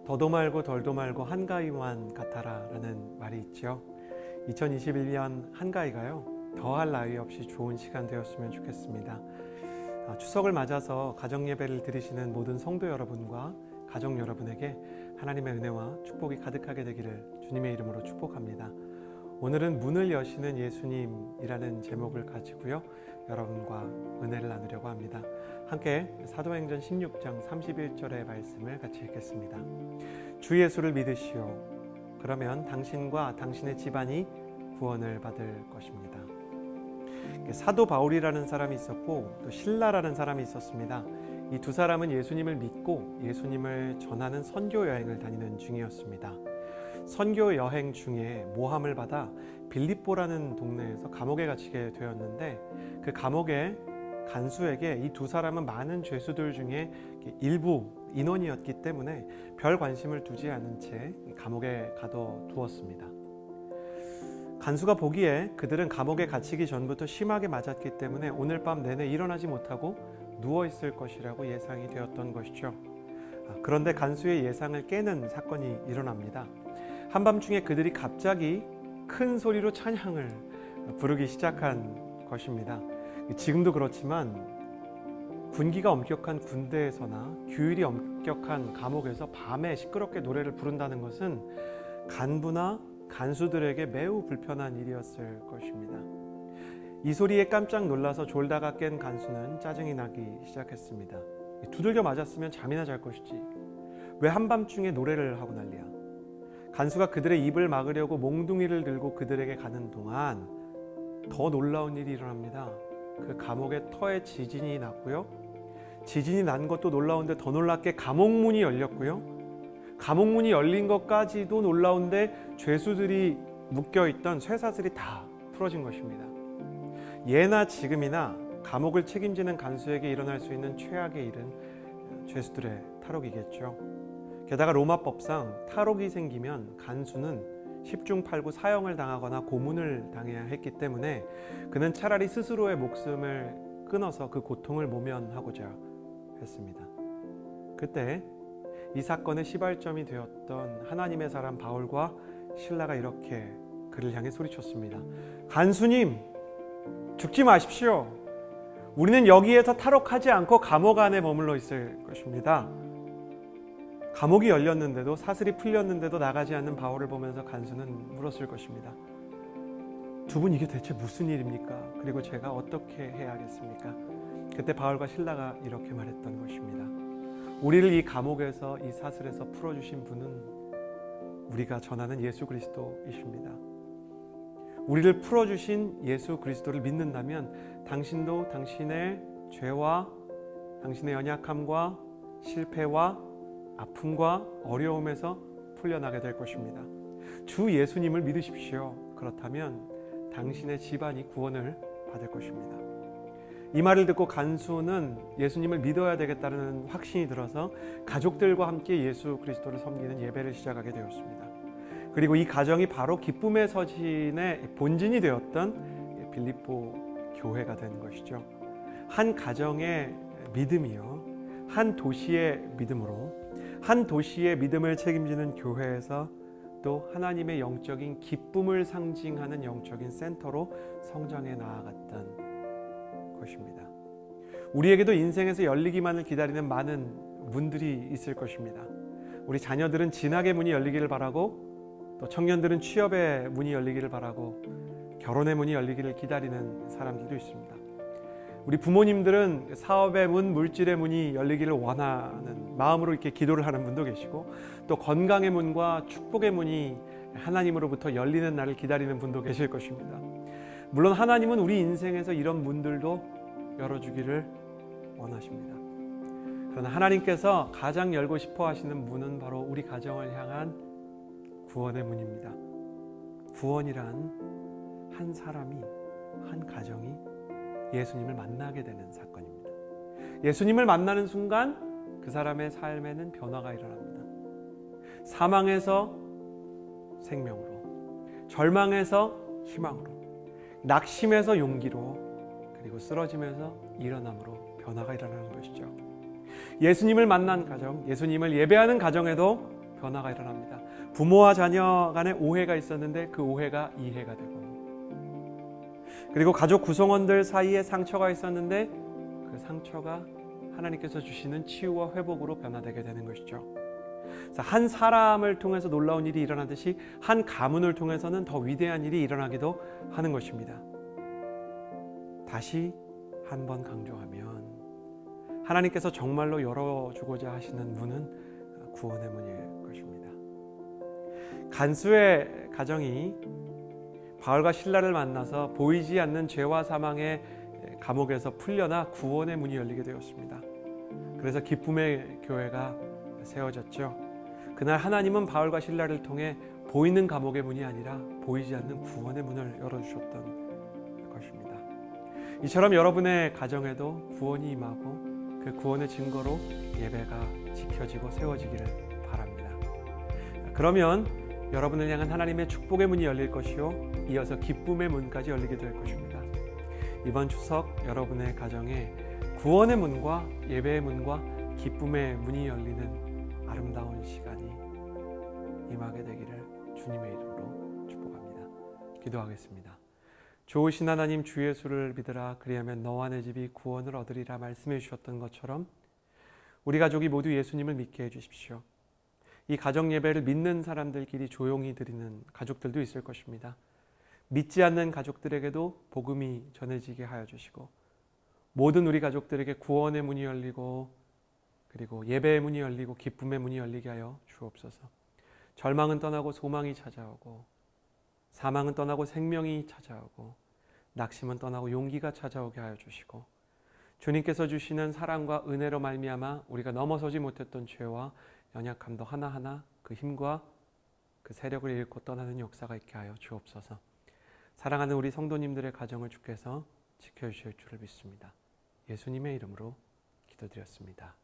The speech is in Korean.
더도 말고 덜도 말고 한가위만 같아라 라는 말이 있죠. 2021년 한가위가요, 더할 나위 없이 좋은 시간 되었으면 좋겠습니다. 추석을 맞아서 가정예배를 드리시는 모든 성도 여러분과 가족 여러분에게 하나님의 은혜와 축복이 가득하게 되기를 주님의 이름으로 축복합니다. 오늘은 문을 여시는 예수님이라는 제목을 가지고요, 여러분과 은혜를 나누려고 합니다. 함께 사도행전 16장 31절의 말씀을 같이 읽겠습니다. 주 예수를 믿으시오. 그러면 당신과 당신의 집안이 구원을 받을 것입니다. 사도 바울이라는 사람이 있었고 또 실라라는 사람이 있었습니다. 이 두 사람은 예수님을 믿고 예수님을 전하는 선교 여행을 다니는 중이었습니다. 선교 여행 중에 모함을 받아 빌립보라는 동네에서 감옥에 갇히게 되었는데, 그 감옥의 간수에게 이 두 사람은 많은 죄수들 중에 일부 인원이었기 때문에 별 관심을 두지 않은 채 감옥에 가둬두었습니다. 간수가 보기에 그들은 감옥에 갇히기 전부터 심하게 맞았기 때문에 오늘 밤 내내 일어나지 못하고 누워있을 것이라고 예상이 되었던 것이죠. 그런데 간수의 예상을 깨는 사건이 일어납니다. 한밤중에 그들이 갑자기 큰 소리로 찬양을 부르기 시작한 것입니다. 지금도 그렇지만 군기가 엄격한 군대에서나 규율이 엄격한 감옥에서 밤에 시끄럽게 노래를 부른다는 것은 간부나 간수들에게 매우 불편한 일이었을 것입니다. 이 소리에 깜짝 놀라서 졸다가 깬 간수는 짜증이 나기 시작했습니다. 두들겨 맞았으면 잠이나 잘 것이지, 왜 한밤중에 노래를 하고 난리야. 간수가 그들의 입을 막으려고 몽둥이를 들고 그들에게 가는 동안 더 놀라운 일이 일어납니다. 그 감옥의 터에 지진이 났고요, 지진이 난 것도 놀라운데 더 놀랍게 감옥문이 열렸고요, 감옥문이 열린 것까지도 놀라운데 죄수들이 묶여있던 쇠사슬이 다 풀어진 것입니다. 예나 지금이나 감옥을 책임지는 간수에게 일어날 수 있는 최악의 일은 죄수들의 탈옥이겠죠. 게다가 로마법상 탈옥이 생기면 간수는 10중 8구 사형을 당하거나 고문을 당해야 했기 때문에 그는 차라리 스스로의 목숨을 끊어서 그 고통을 모면하고자 했습니다. 그때 이 사건의 시발점이 되었던 하나님의 사람 바울과 실라가 이렇게 그를 향해 소리쳤습니다. 간수님, 죽지 마십시오. 우리는 여기에서 탈옥하지 않고 감옥 안에 머물러 있을 것입니다. 감옥이 열렸는데도, 사슬이 풀렸는데도 나가지 않는 바울을 보면서 간수는 물었을 것입니다. 두 분, 이게 대체 무슨 일입니까? 그리고 제가 어떻게 해야 하겠습니까? 그때 바울과 실라가 이렇게 말했던 것입니다. 우리를 이 감옥에서, 이 사슬에서 풀어주신 분은 우리가 전하는 예수 그리스도이십니다. 우리를 풀어주신 예수 그리스도를 믿는다면 당신도 당신의 죄와 당신의 연약함과 실패와 아픔과 어려움에서 풀려나게 될 것입니다. 주 예수님을 믿으십시오. 그렇다면 당신의 집안이 구원을 받을 것입니다. 이 말을 듣고 간수는 예수님을 믿어야 되겠다는 확신이 들어서 가족들과 함께 예수 그리스도를 섬기는 예배를 시작하게 되었습니다. 그리고 이 가정이 바로 기쁨의 서신의 본진이 되었던 빌립보 교회가 된 것이죠. 한 가정의 믿음이요, 한 도시의 믿음으로, 한 도시의 믿음을 책임지는 교회에서 또 하나님의 영적인 기쁨을 상징하는 영적인 센터로 성장해 나아갔던 것입니다. 우리에게도 인생에서 열리기만을 기다리는 많은 문들이 있을 것입니다. 우리 자녀들은 진학의 문이 열리기를 바라고, 또 청년들은 취업의 문이 열리기를 바라고, 결혼의 문이 열리기를 기다리는 사람들도 있습니다. 우리 부모님들은 사업의 문, 물질의 문이 열리기를 원하는 마음으로 이렇게 기도를 하는 분도 계시고, 또 건강의 문과 축복의 문이 하나님으로부터 열리는 날을 기다리는 분도 계실 것입니다. 물론 하나님은 우리 인생에서 이런 문들도 열어주기를 원하십니다. 그러나 하나님께서 가장 열고 싶어 하시는 문은 바로 우리 가정을 향한 구원의 문입니다. 구원이란 한 사람이, 한 가정이 예수님을 만나게 되는 사건입니다. 예수님을 만나는 순간 그 사람의 삶에는 변화가 일어납니다. 사망에서 생명으로, 절망에서 희망으로, 낙심에서 용기로, 그리고 쓰러짐에서 일어남으로 변화가 일어나는 것이죠. 예수님을 만난 가정, 예수님을 예배하는 가정에도 변화가 일어납니다. 부모와 자녀 간에 오해가 있었는데 그 오해가 이해가 되고, 그리고 가족 구성원들 사이에 상처가 있었는데 그 상처가 하나님께서 주시는 치유와 회복으로 변화되게 되는 것이죠. 한 사람을 통해서 놀라운 일이 일어나듯이 한 가문을 통해서는 더 위대한 일이 일어나기도 하는 것입니다. 다시 한번 강조하면 하나님께서 정말로 열어주고자 하시는 문은 구원의 문일 것입니다. 간수의 가정이 바울과 실라를 만나서 보이지 않는 죄와 사망의 감옥에서 풀려나 구원의 문이 열리게 되었습니다. 그래서 기쁨의 교회가 세워졌죠. 그날 하나님은 바울과 실라를 통해 보이는 감옥의 문이 아니라 보이지 않는 구원의 문을 열어주셨던 것입니다. 이처럼 여러분의 가정에도 구원이 임하고 그 구원의 증거로 예배가 지켜지고 세워지기를 바랍니다. 그러면 여러분을 향한 하나님의 축복의 문이 열릴 것이요, 이어서 기쁨의 문까지 열리게 될 것입니다. 이번 추석 여러분의 가정에 구원의 문과 예배의 문과 기쁨의 문이 열리는 아름다운 시간이 임하게 되기를 주님의 이름으로 축복합니다. 기도하겠습니다. 좋으신 하나님, 주 예수를 믿으라. 그리하면 너와 내 집이 구원을 얻으리라 말씀해 주셨던 것처럼 우리 가족이 모두 예수님을 믿게 해주십시오. 이 가정 예배를 믿는 사람들끼리 조용히 드리는 가족들도 있을 것입니다. 믿지 않는 가족들에게도 복음이 전해지게 하여 주시고, 모든 우리 가족들에게 구원의 문이 열리고, 그리고 예배의 문이 열리고 기쁨의 문이 열리게 하여 주옵소서. 절망은 떠나고 소망이 찾아오고, 사망은 떠나고 생명이 찾아오고, 낙심은 떠나고 용기가 찾아오게 하여 주시고, 주님께서 주시는 사랑과 은혜로 말미암아 우리가 넘어서지 못했던 죄와 연약함도 하나하나 그 힘과 그 세력을 잃고 떠나는 역사가 있게 하여 주옵소서. 사랑하는 우리 성도님들의 가정을 주께서 지켜주실 줄을 믿습니다. 예수님의 이름으로 기도드렸습니다.